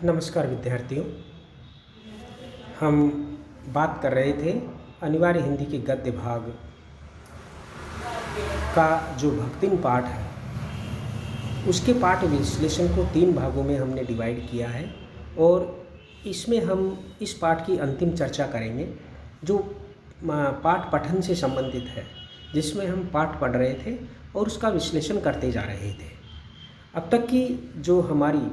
नमस्कार विद्यार्थियों। हम बात कर रहे थे अनिवार्य हिंदी के गद्य भाग का जो भक्तिन पाठ है, उसके पाठ विश्लेषण को 3 भागों में हमने डिवाइड किया है और इसमें हम इस पाठ की अंतिम चर्चा करेंगे जो पाठ पठन से संबंधित है, जिसमें हम पाठ पढ़ रहे थे और उसका विश्लेषण करते जा रहे थे। अब तक की जो हमारी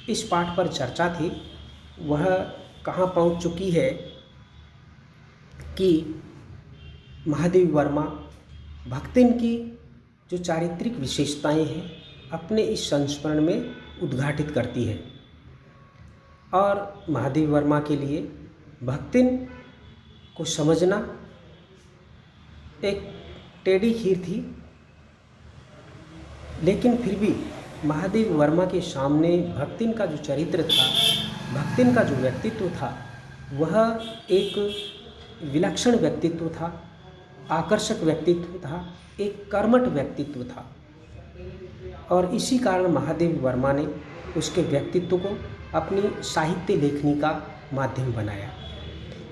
इस पाठ पर चर्चा थी वह कहाँ पहुँच चुकी है कि महादेवी वर्मा भक्तिन की जो चारित्रिक विशेषताएं हैं अपने इस संस्मरण में उद्घाटित करती है। और महादेवी वर्मा के लिए भक्तिन को समझना एक टेढ़ी खीर थी, लेकिन फिर भी महादेवी वर्मा के सामने भक्तिन का जो चरित्र था, भक्तिन का जो व्यक्तित्व था, वह एक विलक्षण व्यक्तित्व था, आकर्षक व्यक्तित्व था, एक कर्मठ व्यक्तित्व था। और इसी कारण महादेवी वर्मा ने उसके व्यक्तित्व को अपनी साहित्य लेखनी का माध्यम बनाया।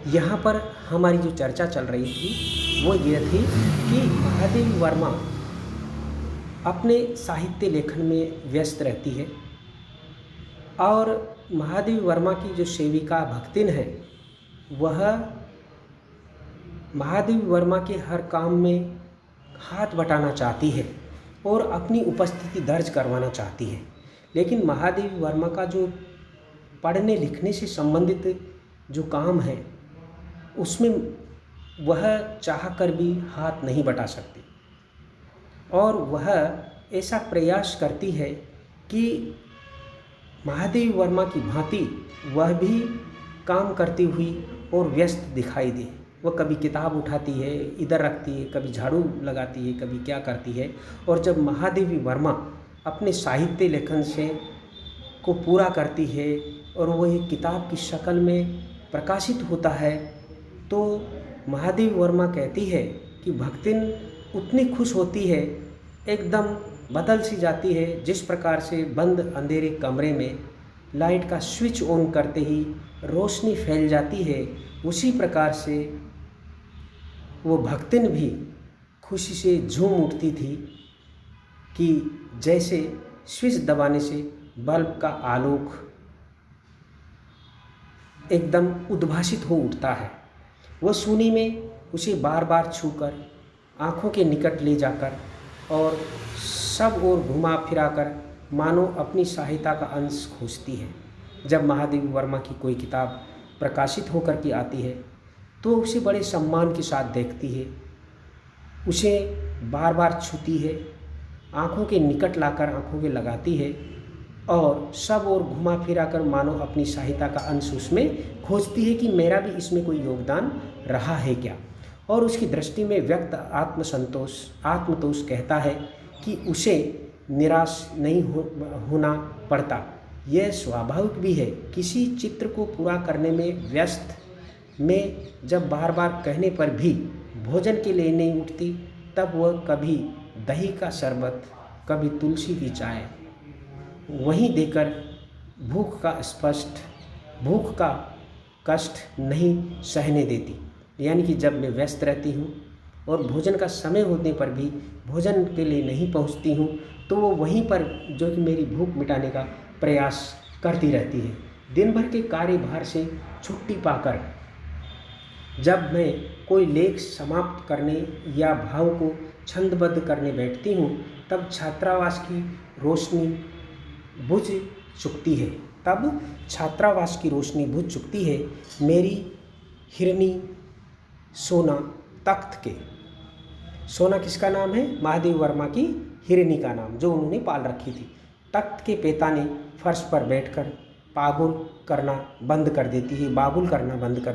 यहाँ पर हमारी जो चर्चा चल रही थी वो ये थी कि महादेवी वर्मा अपने साहित्य लेखन में व्यस्त रहती है और महादेवी वर्मा की जो सेविका भक्तिन है वह महादेवी वर्मा के हर काम में हाथ बटाना चाहती है और अपनी उपस्थिति दर्ज करवाना चाहती है। लेकिन महादेवी वर्मा का जो पढ़ने लिखने से संबंधित जो काम है उसमें वह चाह कर भी हाथ नहीं बटा सकती और वह ऐसा प्रयास करती है कि महादेवी वर्मा की भांति वह भी काम करती हुई और व्यस्त दिखाई दे। वह कभी किताब उठाती है, इधर रखती है, कभी झाड़ू लगाती है, कभी क्या करती है। और जब महादेवी वर्मा अपने साहित्य लेखन से को पूरा करती है और वह एक किताब की शक्ल में प्रकाशित होता है तो महादेवी वर्मा कहती है कि भक्तिन उतनी खुश होती है, एकदम बदल सी जाती है, जिस प्रकार से बंद अंधेरे कमरे में लाइट का स्विच ऑन करते ही रोशनी फैल जाती है, उसी प्रकार से वो भक्तिन भी खुशी से झूम उठती थी कि जैसे स्विच दबाने से बल्ब का आलोक एकदम उद्भासित हो उठता है। वह सूनी में उसे बार बार छूकर आँखों के निकट ले जाकर और सब ओर घुमा फिराकर मानो अपनी सहायता का अंश खोजती है। जब महादेवी वर्मा की कोई किताब प्रकाशित होकर के आती है तो उसे बड़े सम्मान के साथ देखती है, उसे बार बार छूती है, आँखों के निकट लाकर आँखों में लगाती है और सब ओर घुमा फिराकर मानो अपनी सहायता का अंश उसमें खोजती है कि मेरा भी इसमें कोई योगदान रहा है क्या। और उसकी दृष्टि में व्यक्त आत्मतोष कहता है कि उसे निराश नहीं होना पड़ता। यह स्वाभाविक भी है। किसी चित्र को पूरा करने में व्यस्त में जब बार बार कहने पर भी भोजन के लिए नहीं उठती, तब वह कभी दही का शरबत, कभी तुलसी की चाय वहीं देकर भूख का कष्ट नहीं सहने देती। यानी कि जब मैं व्यस्त रहती हूँ और भोजन का समय होने पर भी भोजन के लिए नहीं पहुँचती हूँ तो वो वहीं पर जो कि मेरी भूख मिटाने का प्रयास करती रहती है। दिन भर के कार्यभार से छुट्टी पाकर जब मैं कोई लेख समाप्त करने या भाव को छंदबद्ध करने बैठती हूँ तब छात्रावास की रोशनी बुझ चुकती है। मेरी हिरनी सोना तख्त के, सोना किसका नाम है? महादेवी वर्मा की हिरनी का नाम, जो उन्होंने पाल रखी थी। तख्त के पेताने फर्श पर बैठकर बागुल करना बंद कर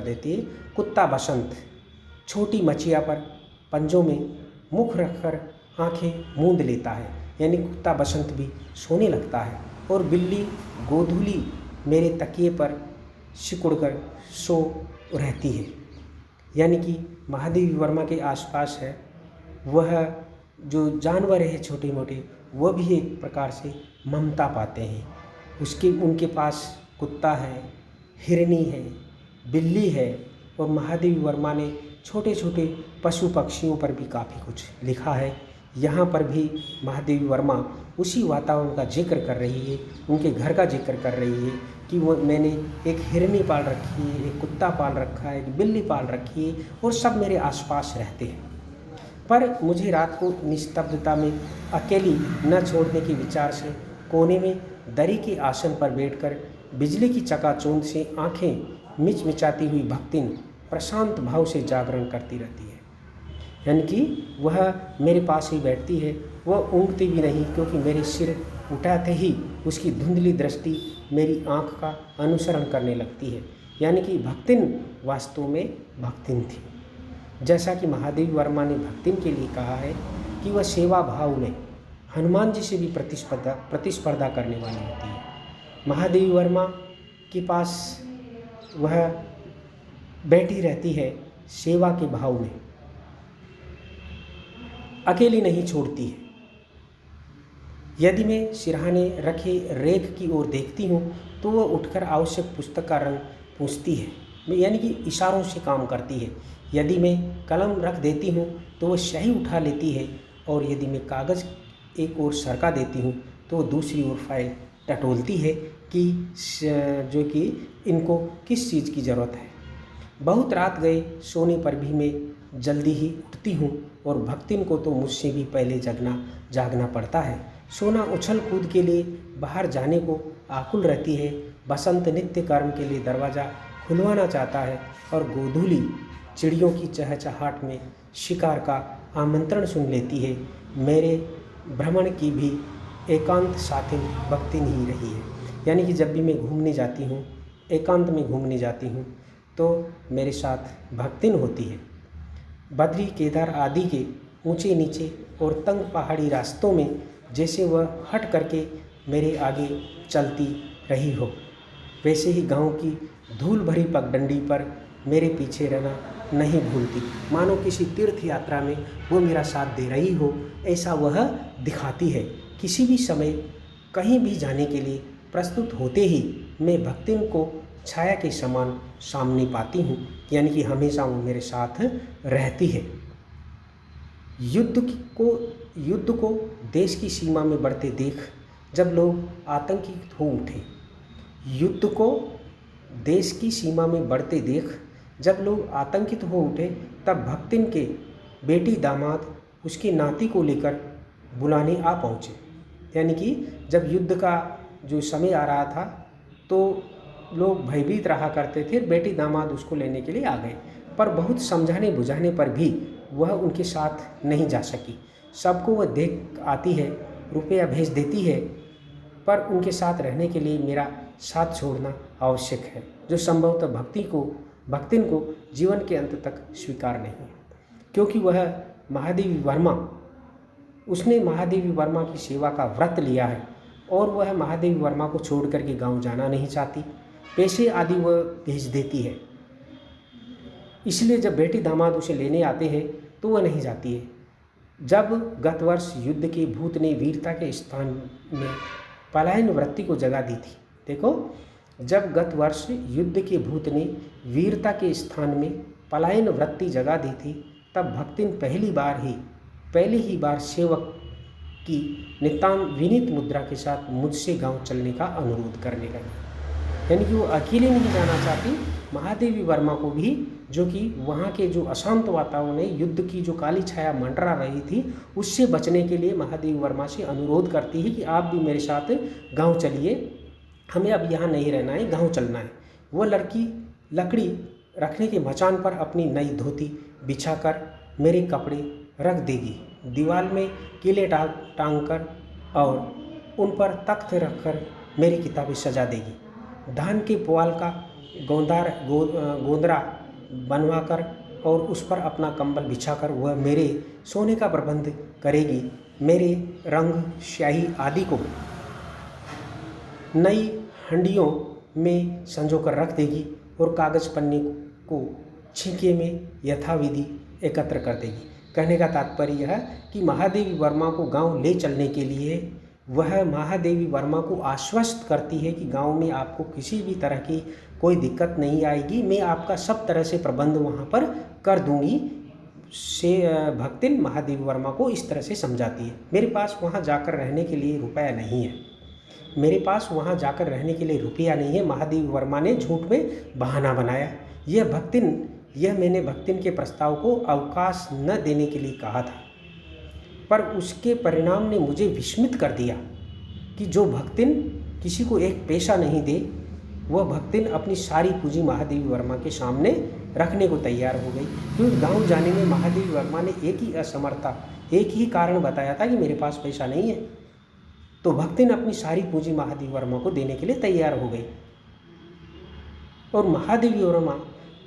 देती है। कुत्ता बसंत छोटी मछिया पर पंजों में मुख रखकर आंखें मूंद लेता है, यानी कुत्ता बसंत भी सोने लगता है। और बिल्ली गोधूली मेरे तकिए पर सिकुड़कर सो रहती है। यानी कि महादेवी वर्मा के आसपास है वह जो जानवर है छोटे मोटे, वह भी एक प्रकार से ममता पाते हैं। उनके पास कुत्ता है, हिरनी है, बिल्ली है, और महादेवी वर्मा ने छोटे छोटे पशु पक्षियों पर भी काफ़ी कुछ लिखा है। यहाँ पर भी महादेवी वर्मा उसी वातावरण का जिक्र कर रही है, उनके घर का जिक्र कर रही है कि वो मैंने एक हिरनी पाल रखी है, एक कुत्ता पाल रखा है, एक बिल्ली पाल रखी है, और सब मेरे आसपास रहते हैं। पर मुझे रात को निस्तब्धता में अकेली न छोड़ने के विचार से कोने में दरी के आसन पर बैठकर बिजली की चकाचौंध से आंखें मिचमिचाती हुई भक्तिन प्रशांत भाव से जागरण करती रहती है। यानी कि वह मेरे पास ही बैठती है, वह ऊँघती भी नहीं, क्योंकि मेरे सिर उठाते ही उसकी धुंधली दृष्टि मेरी आँख का अनुसरण करने लगती है। यानी कि भक्तिन वास्तव में भक्तिन थी। जैसा कि महादेवी वर्मा ने भक्तिन के लिए कहा है कि वह सेवा भाव में हनुमान जी से भी प्रतिस्पर्धा करने वाली होती है। महादेवी वर्मा के पास वह बैठी रहती है सेवा के भाव में, अकेली नहीं छोड़ती है। यदि मैं सिरहाने रखे रेख की ओर देखती हूँ तो वह उठकर आवश्यक पुस्तक का रंग पूछती है, यानी कि इशारों से काम करती है। यदि मैं कलम रख देती हूँ तो वह स्याही उठा लेती है, और यदि मैं कागज़ एक ओर सरका देती हूँ तो वह दूसरी ओर फाइल टटोलती है कि जो कि इनको किस चीज़ की ज़रूरत है। बहुत रात गए सोने पर भी मैं जल्दी ही उठती हूँ, और भक्तिन को तो मुझसे भी पहले जागना पड़ता है। सोना उछल कूद के लिए बाहर जाने को आकुल रहती है। बसंत नित्य कर्म के लिए दरवाज़ा खुलवाना चाहता है, और गोधूली चिड़ियों की चहचहाट में शिकार का आमंत्रण सुन लेती है। मेरे भ्रमण की भी एकांत साथी भक्तिन ही रही है। यानी कि जब भी मैं घूमने जाती हूँ, एकांत में घूमने जाती हूँ, तो मेरे साथ भक्तिन होती है। बद्री केदार आदि के ऊंचे नीचे और तंग पहाड़ी रास्तों में जैसे वह हट करके मेरे आगे चलती रही हो, वैसे ही गांव की धूल भरी पगडंडी पर मेरे पीछे रहना नहीं भूलती। मानो किसी तीर्थ यात्रा में वो मेरा साथ दे रही हो, ऐसा वह दिखाती है। किसी भी समय कहीं भी जाने के लिए प्रस्तुत होते ही मैं भक्तिन को छाया के समान सामने पाती हूँ, यानी कि हमेशा वो मेरे साथ रहती है। युद्ध को देश की सीमा में बढ़ते देख जब लोग आतंकित हो उठे, युद्ध को देश की सीमा में बढ़ते देख जब लोग आतंकित हो उठे, तब भक्तिन के बेटी दामाद उसके नाती को लेकर बुलाने आ पहुँचे। यानी कि जब युद्ध का जो समय आ रहा था तो लोग भयभीत रहा करते थे, बेटी दामाद उसको लेने के लिए आ गए। पर बहुत समझाने बुझाने पर भी वह उनके साथ नहीं जा सकी। सबको वह देख आती है, रुपया भेज देती है, पर उनके साथ रहने के लिए मेरा साथ छोड़ना आवश्यक है, जो संभवतः भक्तिन को जीवन के अंत तक स्वीकार नहीं है। क्योंकि वह उसने महादेवी वर्मा की सेवा का व्रत लिया है, और वह महादेवी वर्मा को छोड़ करके गांव जाना नहीं चाहती। पैसे आदि वह भेज देती है, इसलिए जब बेटी दामाद उसे लेने आते हैं तो वह नहीं जाती है। जब गत वर्ष युद्ध के भूत ने वीरता के स्थान में पलायन वृत्ति को जगा दी थी। देखो, जब गत वर्ष युद्ध के भूत ने वीरता के स्थान में पलायन वृत्ति जगा दी थी, तब भक्तिन पहली ही बार सेवक की नितांत विनीत मुद्रा के साथ मुझसे गांव चलने का अनुरोध करने लगी। यानी कि वो अकेले नहीं जाना चाहती, महादेवी वर्मा को भी, जो कि वहाँ के जो अशांत वातावरण है, युद्ध की जो काली छाया मंडरा रही थी, उससे बचने के लिए महादेवी वर्मा से अनुरोध करती है कि आप भी मेरे साथ गांव चलिए, हमें अब यहाँ नहीं रहना है, गांव चलना है। वह लड़की लकड़ी रखने के मचान पर अपनी नई धोती बिछाकर मेरे कपड़े रख देगी, दीवार में कीले टांग कर और उन पर तख्त रखकर मेरी किताबें सजा देगी। धान के पुआल का गोंदरा बनवाकर और उस पर अपना कंबल बिछाकर वह मेरे सोने का प्रबंध करेगी। मेरे रंग स्याही आदि को नई हंडियों में संजोकर रख देगी और कागज़ पन्ने को छींके में यथाविधि एकत्र कर देगी। कहने का तात्पर्य यह कि महादेवी वर्मा को गांव ले चलने के लिए वह महादेवी वर्मा को आश्वस्त करती है कि गांव में आपको किसी भी तरह की कोई दिक्कत नहीं आएगी, मैं आपका सब तरह से प्रबंध वहां पर कर दूंगी। से भक्तिन महादेवी वर्मा को इस तरह से समझाती है। मेरे पास वहां जाकर रहने के लिए रुपया नहीं है, मेरे पास वहां जाकर रहने के लिए रुपया नहीं है। महादेवी वर्मा ने झूठ में बहाना बनाया। यह मैंने भक्तिन के प्रस्ताव को अवकाश न देने के लिए कहा था, पर उसके परिणाम ने मुझे विस्मित कर दिया कि जो भक्तिन किसी को एक पैसा नहीं दे, वह भक्तिन अपनी सारी पूंजी महादेवी वर्मा के सामने रखने को तैयार हो गई। क्योंकि गांव जाने में महादेवी वर्मा ने एक ही असमर्थता, एक ही कारण बताया था कि मेरे पास पैसा नहीं है, तो भक्तिन अपनी सारी पूंजी महादेवी वर्मा को देने के लिए तैयार हो गई। और महादेवी वर्मा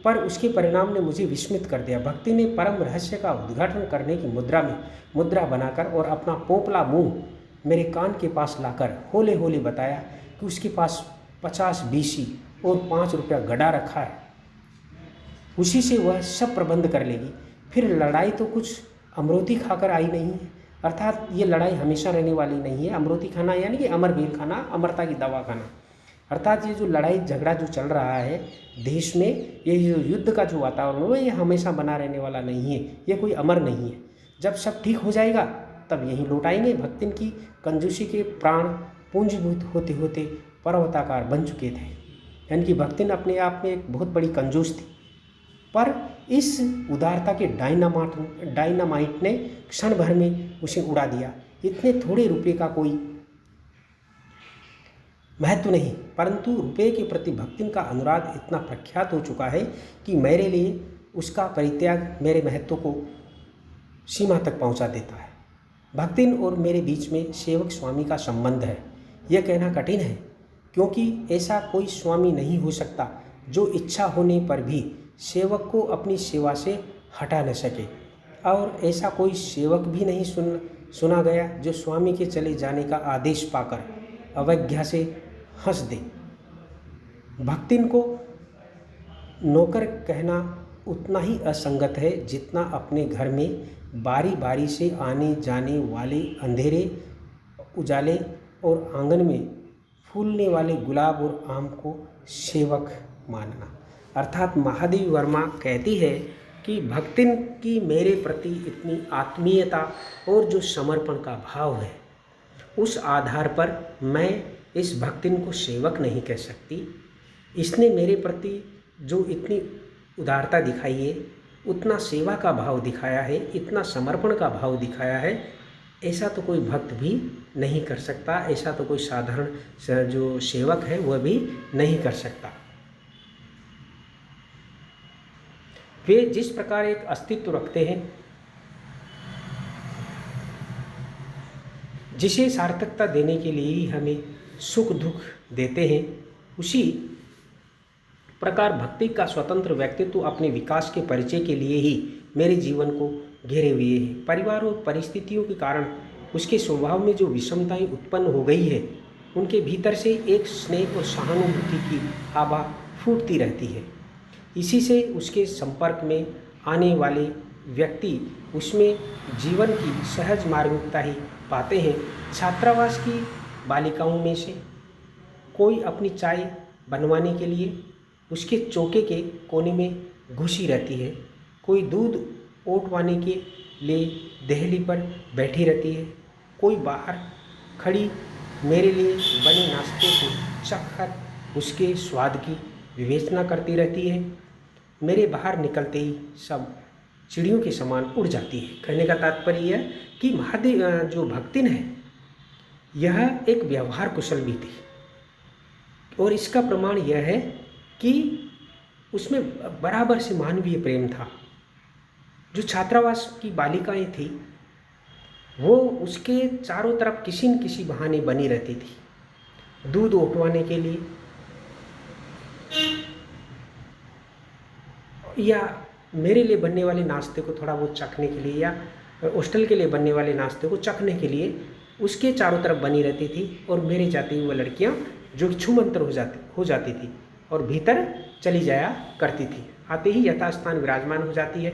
पर उसके परिणाम ने मुझे विस्मित कर दिया। भक्ति ने परम रहस्य का उद्घाटन करने की मुद्रा बनाकर और अपना पोपला मुंह मेरे कान के पास लाकर होले होले बताया कि उसके पास 50 बीसी और 5 रुपया गड़ा रखा है, उसी से वह सब प्रबंध कर लेगी। फिर लड़ाई तो कुछ अमरोती खाकर आई नहीं है, अर्थात ये लड़ाई हमेशा रहने वाली नहीं है। अमरोती खाना यानी कि अमरवीर खाना, अमरता की दवा खाना, अर्थात ये जो लड़ाई झगड़ा जो चल रहा है देश में, ये जो युद्ध का जो वातावरण है, ये हमेशा बना रहने वाला नहीं है, ये कोई अमर नहीं है। जब सब ठीक हो जाएगा तब यहीं लौट आएंगे। भक्तिन की कंजूसी के प्राण पूंजीभूत होते होते पर्वताकार बन चुके थे, यानी कि भक्तिन अपने आप में एक बहुत बड़ी कंजूस थी, पर इस उदारता के डायनामाइट ने क्षण भर में उसे उड़ा दिया। इतने थोड़े रुपये का कोई महत्व नहीं, परंतु रुपये के प्रति भक्तिन का अनुराग इतना प्रख्यात हो चुका है कि मेरे लिए उसका परित्याग मेरे महत्व को सीमा तक पहुंचा देता है। भक्तिन और मेरे बीच में सेवक स्वामी का संबंध है, यह कहना कठिन है, क्योंकि ऐसा कोई स्वामी नहीं हो सकता जो इच्छा होने पर भी सेवक को अपनी सेवा से हटा न सके, और ऐसा कोई सेवक भी नहीं सुना गया जो स्वामी के चले जाने का आदेश पाकर अवज्ञा से हंस दे। भक्तिन को नौकर कहना उतना ही असंगत है जितना अपने घर में बारी बारी से आने जाने वाले अंधेरे उजाले और आंगन में फूलने वाले गुलाब और आम को सेवक मानना। अर्थात महादेवी वर्मा कहती है कि भक्तिन की मेरे प्रति इतनी आत्मीयता और जो समर्पण का भाव है, उस आधार पर मैं इस भक्तिन को सेवक नहीं कह सकती। इसने मेरे प्रति जो इतनी उदारता दिखाई है, उतना सेवा का भाव दिखाया है, इतना समर्पण का भाव दिखाया है, ऐसा तो कोई भक्त भी नहीं कर सकता, ऐसा तो कोई साधारण जो सेवक है वह भी नहीं कर सकता। वे जिस प्रकार एक अस्तित्व रखते हैं जिसे सार्थकता देने के लिए ही हमें सुख दुख देते हैं, उसी प्रकार भक्ति का स्वतंत्र व्यक्तित्व अपने विकास के परिचय के लिए ही मेरे जीवन को घेरे हुए है। परिवार और परिस्थितियों के कारण उसके स्वभाव में जो विषमताएं उत्पन्न हो गई है, उनके भीतर से एक स्नेह और सहानुभूति की आभा फूटती रहती है। इसी से उसके संपर्क में आने वाले व्यक्ति उसमें जीवन की सहज मार्मिकता ही पाते हैं। छात्रावास की बालिकाओं में से कोई अपनी चाय बनवाने के लिए उसके चौके के कोने में घुसी रहती है, कोई दूध ओटवाने के लिए देहली पर बैठी रहती है, कोई बाहर खड़ी मेरे लिए बने नाश्ते को चखकर उसके स्वाद की विवेचना करती रहती है। मेरे बाहर निकलते ही सब चिड़ियों के समान उड़ जाती है। कहने का तात्पर्य यह कि महादेव जो भक्तिन है, यह एक व्यवहार कुशल भी थी, और इसका प्रमाण यह है कि उसमें बराबर से मानवीय प्रेम था। जो छात्रावास की बालिकाएं थी, वो उसके चारों तरफ किसी न किसी बहाने बनी रहती थी, दूध उठवाने के लिए या मेरे लिए बनने वाले नाश्ते को थोड़ा बहुत चखने के लिए, या हॉस्टल के लिए बनने वाले नाश्ते को चखने के लिए उसके चारों तरफ बनी रहती थी। और मेरे जाती हुई वह लड़कियां जो छूमंतर हो जाती थी और भीतर चली जाया करती थी, आते ही यथास्थान विराजमान हो जाती है।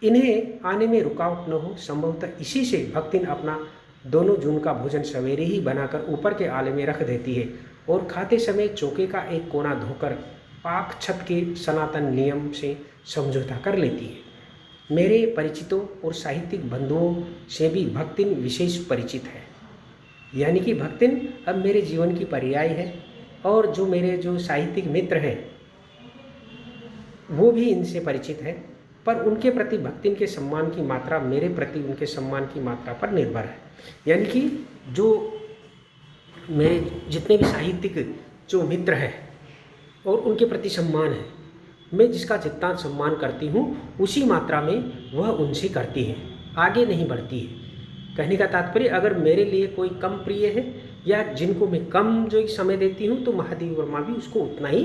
इन्हें आने में रुकावट न हो, संभवतः इसी से भक्तिन अपना दोनों जून का भोजन सवेरे ही बनाकर ऊपर के आले में रख देती है और खाते समय चौके का एक कोना धोकर पाक छत के सनातन नियम से समझौता कर लेती है। मेरे परिचितों और साहित्यिक बंधुओं से भी भक्तिन विशेष परिचित है, यानी कि भक्तिन अब मेरे जीवन की पर्याय है। और जो मेरे जो साहित्यिक मित्र हैं वो भी इनसे परिचित है, पर उनके प्रति भक्तिन के सम्मान की मात्रा मेरे प्रति उनके सम्मान की मात्रा पर निर्भर है। यानी कि जो मेरे जितने भी साहित्यिक जो मित्र हैं और उनके प्रति सम्मान है, मैं जिसका जितना सम्मान करती हूँ उसी मात्रा में वह उनसे करती है, आगे नहीं बढ़ती है। कहने का तात्पर्य, अगर मेरे लिए कोई कम प्रिय है या जिनको मैं कम जो समय देती हूँ तो महादेवी वर्मा भी उसको उतना ही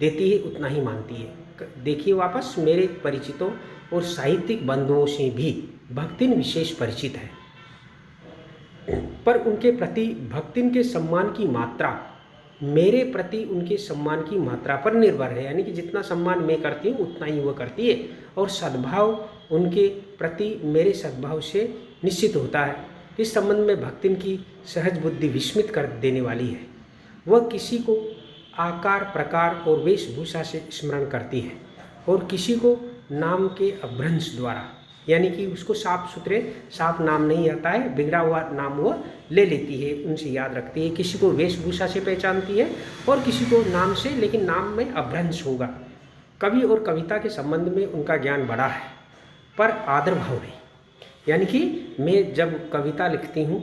देती है, उतना ही मानती है। देखिए वापस, मेरे परिचितों और साहित्यिक बंधुओं से भी भक्तिन विशेष परिचित है, पर उनके प्रति भक्तिन के सम्मान की मात्रा मेरे प्रति उनके सम्मान की मात्रा पर निर्भर है। यानी कि जितना सम्मान मैं करती हूँ उतना ही वो करती है, और सद्भाव उनके प्रति मेरे सद्भाव से निश्चित होता है। इस संबंध में भक्तिन की सहज बुद्धि विस्मित कर देने वाली है। वह किसी को आकार प्रकार और वेशभूषा से स्मरण करती है और किसी को नाम के अभ्रंश द्वारा, यानी कि उसको साफ सुथरे साफ नाम नहीं आता है, बिगड़ा हुआ नाम वह ले लेती है, उनसे याद रखती है। किसी को वेशभूषा से पहचानती है और किसी को नाम से, लेकिन नाम में अभ्रंश होगा। कवि और कविता के संबंध में उनका ज्ञान बड़ा है, पर आदर भाव नहीं। यानी कि मैं जब कविता लिखती हूँ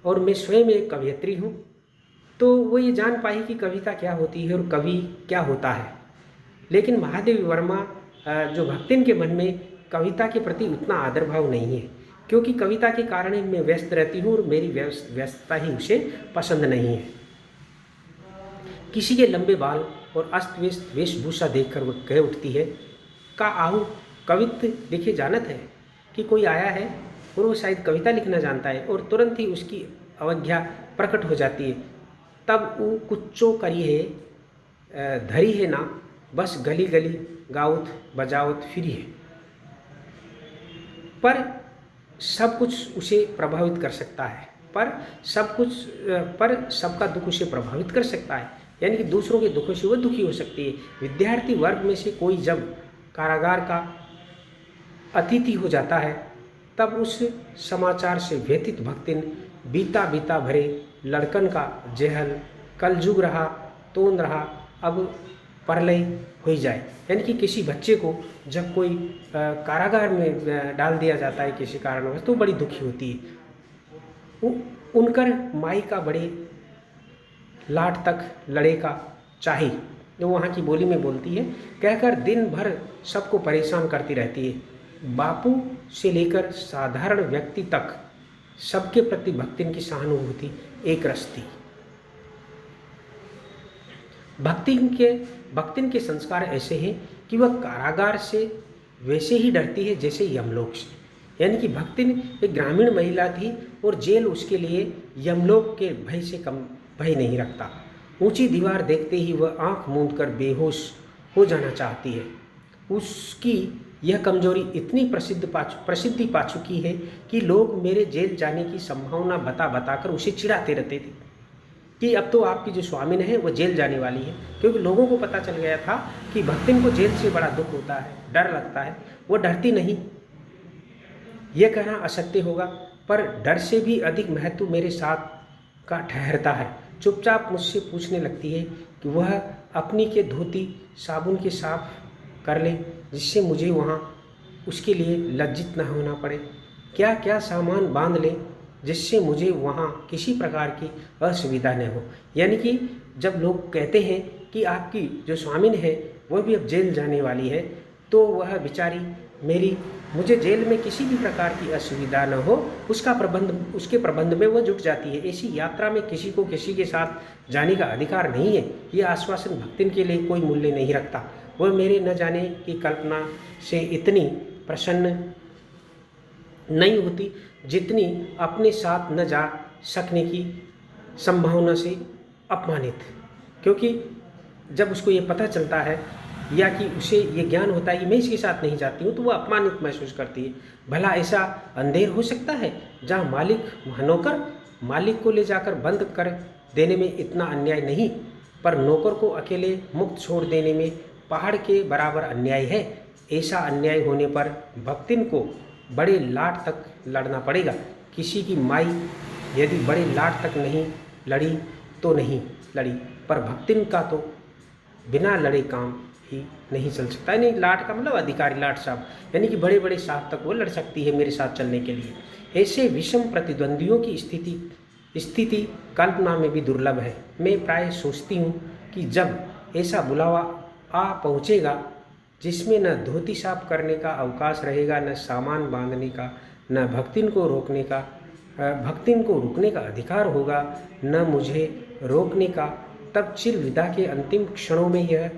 और मैं स्वयं एक कवयित्री हूँ, तो वो ये जान पाई कि कविता क्या होती है और कवि क्या होता है। लेकिन महादेवी वर्मा जो भक्तिन के मन में कविता के प्रति उतना आदर भाव नहीं है, क्योंकि कविता के कारण ही मैं व्यस्त रहती हूँ और मेरी व्यस्तता ही उसे पसंद नहीं है। किसी के लंबे बाल और अस्त व्यस्त वेशभूषा देखकर वो कह उठती है, का आहू कवित्व लिखे जानत है, कि कोई आया है और वो शायद कविता लिखना जानता है, और तुरंत ही उसकी अवज्ञा प्रकट हो जाती है। तब वो कुच्चो करी है धरी है ना, बस गली गली गाउत बजावत फिरी है। पर सब कुछ उसे प्रभावित कर सकता है, पर सबका दुख उसे प्रभावित कर सकता है, यानी कि दूसरों के दुखों से वह दुखी हो सकती है। विद्यार्थी वर्ग में से कोई जब कारागार का अतिथि हो जाता है, तब उस समाचार से व्यथित भक्तिन बीता बीता भरे लड़कन का जेहल कलजुग रहा तोन रहा अब परलय हो जाए। यानी कि किसी बच्चे को जब कोई कारागार में डाल दिया जाता है किसी कारणवश, तो बड़ी दुखी होती है। उनकर माई का बड़े लाट तक लड़े का चाही, जो वहाँ की बोली में बोलती है, कहकर दिन भर सबको परेशान करती रहती है। बापू से लेकर साधारण व्यक्ति तक सबके प्रति भक्तिन की सहानुभूति एक रस थी। भक्तिन के संस्कार ऐसे हैं कि वह कारागार से वैसे ही डरती है जैसे यमलोक से। यानी कि भक्तिन एक ग्रामीण महिला थी और जेल उसके लिए यमलोक के भय से कम भय नहीं रखता। ऊंची दीवार देखते ही वह आंख मूंद कर बेहोश हो जाना चाहती है। उसकी यह कमजोरी इतनी प्रसिद्धि पा चुकी है कि लोग मेरे जेल जाने की संभावना बताकर उसे चिढ़ाते रहते थे कि अब तो आपकी जो स्वामिन है वो जेल जाने वाली है, क्योंकि लोगों को पता चल गया था कि भक्तिन को जेल से बड़ा दुख होता है, डर लगता है। वो डरती नहीं, यह कहना असत्य होगा, पर डर से भी अधिक महत्व मेरे साथ का ठहरता है। चुपचाप मुझसे पूछने लगती है कि वह अपनी के धोती साबुन के साफ कर ले, जिससे मुझे वहाँ उसके लिए लज्जित न होना पड़े। क्या क्या सामान बांध ले, जिससे मुझे वहाँ किसी प्रकार की असुविधा न हो। यानी कि जब लोग कहते हैं कि आपकी जो स्वामिन है वह भी अब जेल जाने वाली है, तो वह बेचारी मुझे जेल में किसी भी प्रकार की असुविधा न हो उसके प्रबंध में वह जुट जाती है। ऐसी यात्रा में किसी को किसी के साथ जाने का अधिकार नहीं है। ये आश्वासन भक्तिन के लिए कोई मूल्य नहीं रखता। वह मेरे न जाने की कल्पना से इतनी प्रसन्न नहीं होती जितनी अपने साथ न जा सकने की संभावना से अपमानित, क्योंकि जब उसको ये पता चलता है या कि उसे ये ज्ञान होता है कि मैं इसके साथ नहीं जाती हूँ, तो वो अपमानित महसूस करती है। भला ऐसा अंधेर हो सकता है जहाँ नौकर मालिक को ले जाकर बंद कर देने में इतना अन्याय नहीं, पर नौकर को अकेले मुक्त छोड़ देने में पहाड़ के बराबर अन्याय है। ऐसा अन्याय होने पर भक्तिन को बड़े लाट तक लड़ना पड़ेगा। किसी की माई यदि बड़े लाट तक नहीं लड़ी तो नहीं लड़ी, पर भक्तिन का तो बिना लड़े काम ही नहीं चल सकता। नहीं, लाट का मतलब अधिकारी लाट साहब, यानी कि बड़े बड़े साहब तक वो लड़ सकती है मेरे साथ चलने के लिए। ऐसे विषम प्रतिद्वंदियों की स्थिति कल्पना में भी दुर्लभ है। मैं प्राय सोचती हूँ कि जब ऐसा बुलावा आ पहुँचेगा जिसमें न धोती साफ करने का अवकाश रहेगा, न सामान बांधने का, न भक्तिन को रुकने का अधिकार होगा, न मुझे रोकने का, तब चिर विदा के अंतिम क्षणों में यह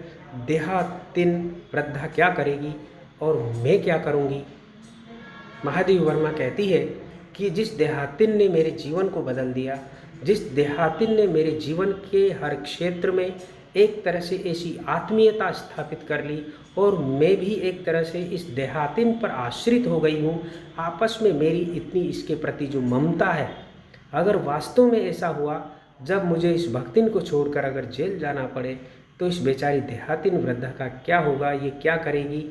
देहातिन वृद्धा क्या करेगी और मैं क्या करूँगी। महादेवी वर्मा कहती है कि जिस देहातिन ने मेरे जीवन को बदल दिया, जिस देहातिन ने मेरे जीवन के हर क्षेत्र में एक तरह से ऐसी आत्मीयता स्थापित कर ली और मैं भी एक तरह से इस देहातिन पर आश्रित हो गई हूँ। आपस में मेरी इतनी इसके प्रति जो ममता है, अगर वास्तव में ऐसा हुआ, जब मुझे इस भक्तिन को छोड़कर अगर जेल जाना पड़े तो इस बेचारी देहातिन वृद्धा का क्या होगा, ये क्या करेगी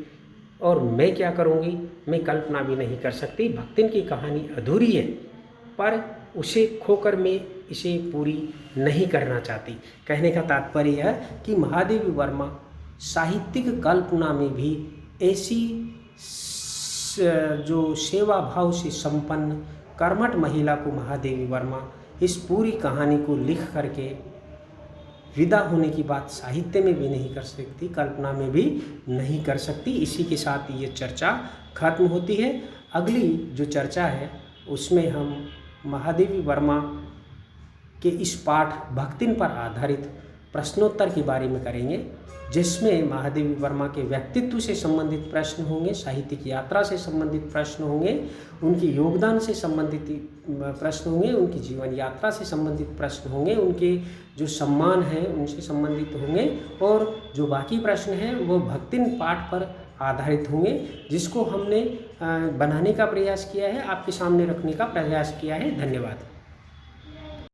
और मैं क्या करूँगी, मैं कल्पना भी नहीं कर सकती। भक्तिन की कहानी अधूरी है, पर उसे खोकर मैं इसे पूरी नहीं करना चाहती। कहने का तात्पर्य है कि महादेवी वर्मा साहित्यिक कल्पना में भी ऐसी जो सेवा भाव से संपन्न कर्मठ महिला को महादेवी वर्मा इस पूरी कहानी को लिख करके विदा होने की बात साहित्य में भी नहीं कर सकती, कल्पना में भी नहीं कर सकती। इसी के साथ ये चर्चा खत्म होती है। अगली जो चर्चा है उसमें हम महादेवी वर्मा के इस पाठ भक्तिन पर आधारित प्रश्नोत्तर के बारे में करेंगे, जिसमें महादेवी वर्मा के व्यक्तित्व से संबंधित प्रश्न होंगे, साहित्यिक यात्रा से संबंधित प्रश्न होंगे, उनके योगदान से संबंधित प्रश्न होंगे, उनकी जीवन यात्रा से संबंधित प्रश्न होंगे, उनके जो सम्मान हैं उनसे संबंधित होंगे, और जो बाकी प्रश्न हैं वो भक्तिन पाठ पर आधारित होंगे, जिसको हमने बनाने का प्रयास किया है, आपके सामने रखने का प्रयास किया है। धन्यवाद।